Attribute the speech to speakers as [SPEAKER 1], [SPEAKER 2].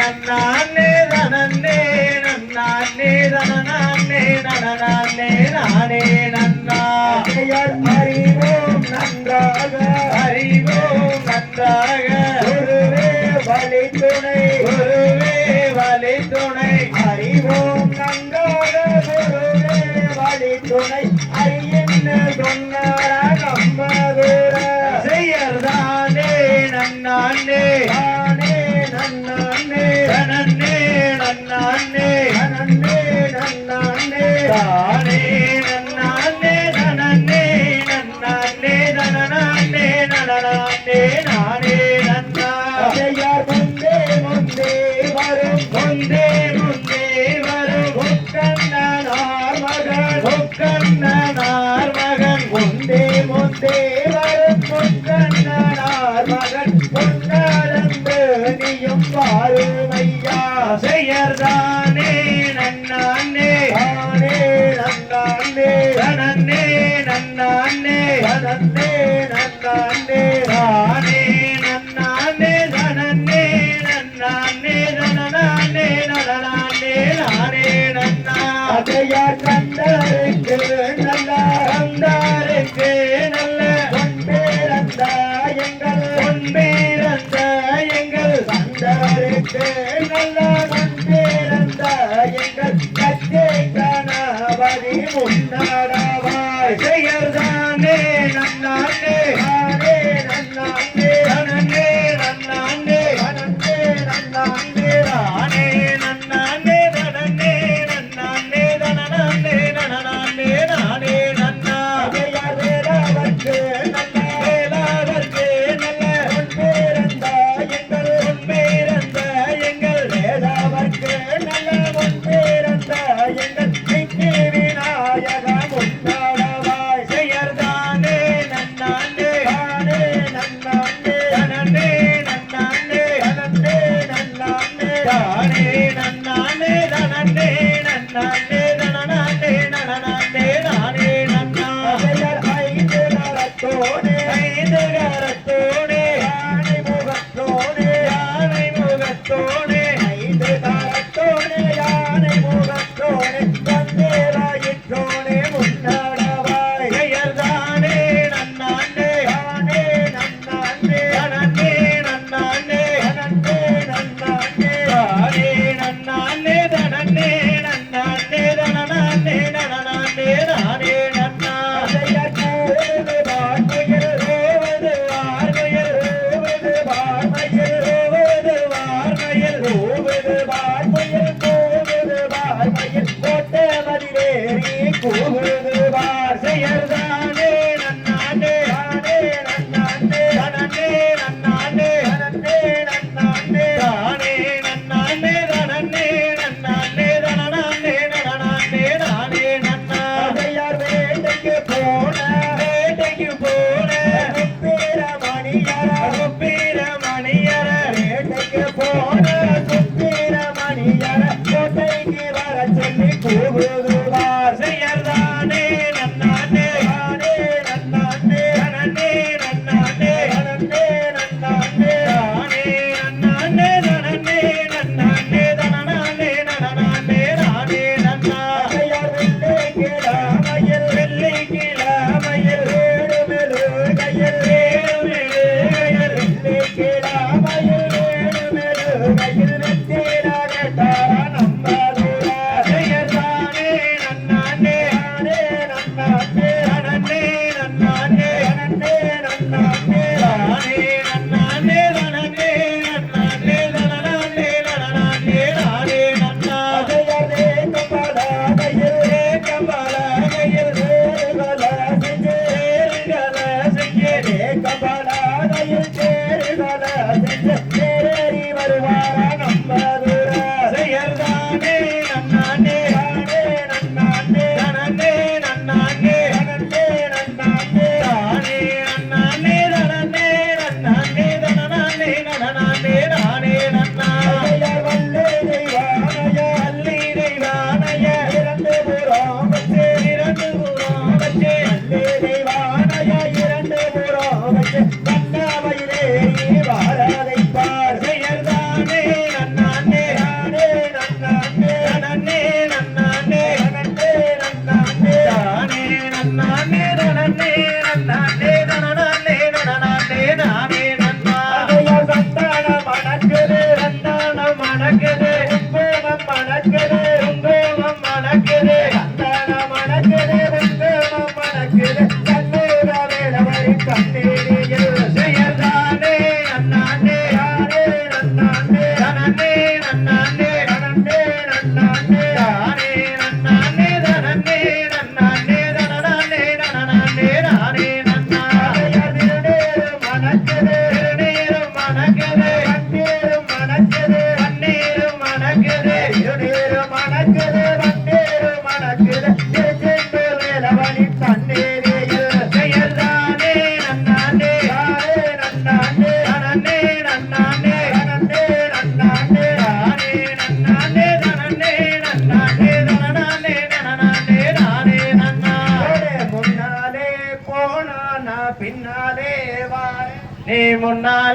[SPEAKER 1] நன்னானே நனன்னே நன்னானே நனனானே நனனானே நானே நன்னா
[SPEAKER 2] அறிவோம் நன்றாக
[SPEAKER 1] அறிவோம் நன்றாக
[SPEAKER 2] குருவே வழி துணை
[SPEAKER 1] குருவே வழி துணை
[SPEAKER 2] அறிவோம் நன்றாக குருவே வழி துணை அறியின்னு சொன்னாரா நம்பதூர
[SPEAKER 1] செய்யர்தானே நன்னானே
[SPEAKER 2] நானே நன்னானே
[SPEAKER 1] நனன்னே நன்னானே
[SPEAKER 2] நன்னே நன்னானே
[SPEAKER 1] தானே நன்னானே நனன்னே நன்னானே நனனானே நனனானே நானே நன்னா
[SPEAKER 2] அதையார் முந்தே முந்தே வரும்
[SPEAKER 1] முந்தே முந்தே வரும்
[SPEAKER 2] முக்கண்ணனார் மகன்
[SPEAKER 1] முக்கண்ணனார் மகன்
[SPEAKER 2] முந்தே முந்தே வரும் முக்கண்ணனார் மகன் பொன்னளந்து நீயும் வாழுமையா
[SPEAKER 1] செய்யர்தானே நன்னானே
[SPEAKER 2] தானே நன்னானே
[SPEAKER 1] நனன்னே நன்னானே
[SPEAKER 2] நன்னே நன்னானே
[SPEAKER 1] தானே நன்னானே நனன்னே நன்னானே நனனானே நனனானே நானே நன்னா
[SPEAKER 2] அதையார் கண்டருக்கு நல்ல
[SPEAKER 1] கந்தாருக்கு நல்ல
[SPEAKER 2] பொன்பேரந்த எங்கள்
[SPEAKER 1] பொன்பேரந்த எங்கள்
[SPEAKER 2] கண்டருக்கு நல்ல பொன்பேரந்த எங்கள் கச்சை கணவரி முன்னடவாய்
[SPEAKER 1] செய்யர்தானே நன்னானே
[SPEAKER 2] தானே நன்னானே
[SPEAKER 1] நனன்னே நன்னானே
[SPEAKER 2] நன்னே நன்னானே
[SPEAKER 1] தானே நன்னானே நனன்னே நன்னானே நனனானே நனனானே நானே நன்னா
[SPEAKER 2] அதையார் வேளாவற்கு நல்ல
[SPEAKER 1] வேளாளர்க்கு நல்ல
[SPEAKER 2] பொன்பேரந்த எங்கள்
[SPEAKER 1] பொன்பேரந்த எங்கள்
[SPEAKER 2] வேளாவற்கு நல்ல பொன்பேரந்த எங்கள் விக்கி விநாயக முன்னடவாய்
[SPEAKER 1] செய்யர்தானே நன்னானே
[SPEAKER 2] தானே நன்னானே
[SPEAKER 1] நனன்னே நன்னானே
[SPEAKER 2] நன்னே நன்னானே
[SPEAKER 1] தானே நன்னானே நனன்னே நன்னானே நனனானே நனனானே நானே நன்னா
[SPEAKER 2] அதையார் ஐந்து நலத்தோனே
[SPEAKER 1] ஐந்து கரத்தோனே
[SPEAKER 2] யானை முகத்தோனே
[SPEAKER 1] யானை முகத்தோனே
[SPEAKER 2] ஐந்து நலத்தோனே யானை முகத்தோனே தந்தேராயிற்றோனே முன்னடவாய்
[SPEAKER 1] செய்யர்தானே நன்னானே
[SPEAKER 2] தானே நன்னானே
[SPEAKER 1] நனன்னே நன்னானே
[SPEAKER 2] நன்னே நன்னானே
[SPEAKER 1] தானே நன்னானே நனன்னே நன்னானே நனனானே நனனானே நானே நன்னா
[SPEAKER 2] அதையார் கூறுது வான்முயல்
[SPEAKER 1] ரோவது வார்மையல்
[SPEAKER 2] கூறுது வான்மையில்
[SPEAKER 1] ரோவது வார்மையல்
[SPEAKER 2] கூவுது வான்முயல் கூவுது வான்மையில் கோட்டமதிலேறி கூவுது வார்
[SPEAKER 1] செய்யர்தானே நன்னானே
[SPEAKER 2] தானே நன்னானே
[SPEAKER 1] நனன்னே நன்னானே
[SPEAKER 2] நன்னே நன்னானே
[SPEAKER 1] தானே நன்னானே நனன்னே நன்னானே நனனானே நனனானே நானே நன்னா
[SPEAKER 2] அதையார் வேட்டைக்கு போன
[SPEAKER 1] வேட்டைக்கு போன
[SPEAKER 2] சுப்பிரமணியர
[SPEAKER 1] சுப்பிரமணியர
[SPEAKER 2] வேட்டைக்கு போன சுப்பிரமணியர கோட்டைக்கு வர சொல்லி கூவுதுவார்
[SPEAKER 1] செய்யர்தானே நன்னானே
[SPEAKER 2] தானே நன்னானே
[SPEAKER 1] நனன்னே நன்னானே
[SPEAKER 2] நன்னே நன்னானே
[SPEAKER 1] தானே நன்னானே நனன்னே நன்னானே நனனானே நனனானே நானே நன்னா
[SPEAKER 2] அதையார் வெள்ளைக்கு ராமையில்
[SPEAKER 1] வெள்ளை கிழமையில்
[SPEAKER 2] வேடுமெழுகையில்
[SPEAKER 1] வேலுமெழுகையில்
[SPEAKER 2] வெள்ளைக்கு ராமையில் வேடுமெழுகையில் வெற்றிலாக தாரா நம்பதூர
[SPEAKER 1] செய்யர்தானே நன்னானே
[SPEAKER 2] தானே நன்னானே
[SPEAKER 1] நனன்னே நன்னானே
[SPEAKER 2] நன்னே நன்னானே
[SPEAKER 1] தானே நன்னானே நனன்னே நன்னானே நனனானே நனனானே நானே நன்னா
[SPEAKER 2] அதையார் தேக்கப்படாதையில்
[SPEAKER 1] ஏகம்பலகையில்
[SPEAKER 2] வேறுகள செஞ்சு
[SPEAKER 1] வேறுகள செய்ய
[SPEAKER 2] தேக்கப்படாதையில் தேறுகள செஞ்சு தேறி வருவாரா நம்பதூர
[SPEAKER 1] செய்யர்தானே நன்னானே
[SPEAKER 2] தானே நன்னானே
[SPEAKER 1] நனன்னே நன்னானே
[SPEAKER 2] நன்னே நன்னானே
[SPEAKER 1] தானே நன்னானே நனன்னே நன்னானே நனனானே நனனானே நானே நன்னா
[SPEAKER 2] அதையார் வல்லே தெய்வானைய
[SPEAKER 1] அல்லி தெய்வானைய
[SPEAKER 2] இரண்டு புறம் வச்சு
[SPEAKER 1] இரண்டு புறம் வச்சே
[SPEAKER 2] வல்லே தெய்வானைய இரண்டு புறம் வச்சு கண்ணாமையிலேறி வாரதைப்பார்
[SPEAKER 1] செய்யர்தானே நன்னானே
[SPEAKER 2] மணக்குது
[SPEAKER 1] பன்னீரு மணக்குது
[SPEAKER 2] இருநீரு மணக்குது வந்தீரு மணக்குது திருச்செந்து வேலவனி தண்ணீரில்
[SPEAKER 1] செயல்தானே நன்னானே
[SPEAKER 2] தானே நன்னாண்டே
[SPEAKER 1] தனனே நன்னானே
[SPEAKER 2] தனந்தே நன்னாண்டே
[SPEAKER 1] தானே நன்னானே தனனே நன்னானே தனனானே நனனானே நானே நன்னா
[SPEAKER 2] முன்னாலே போனா நான் பின்னாலே வாரேன்
[SPEAKER 1] நீ முன்னாலே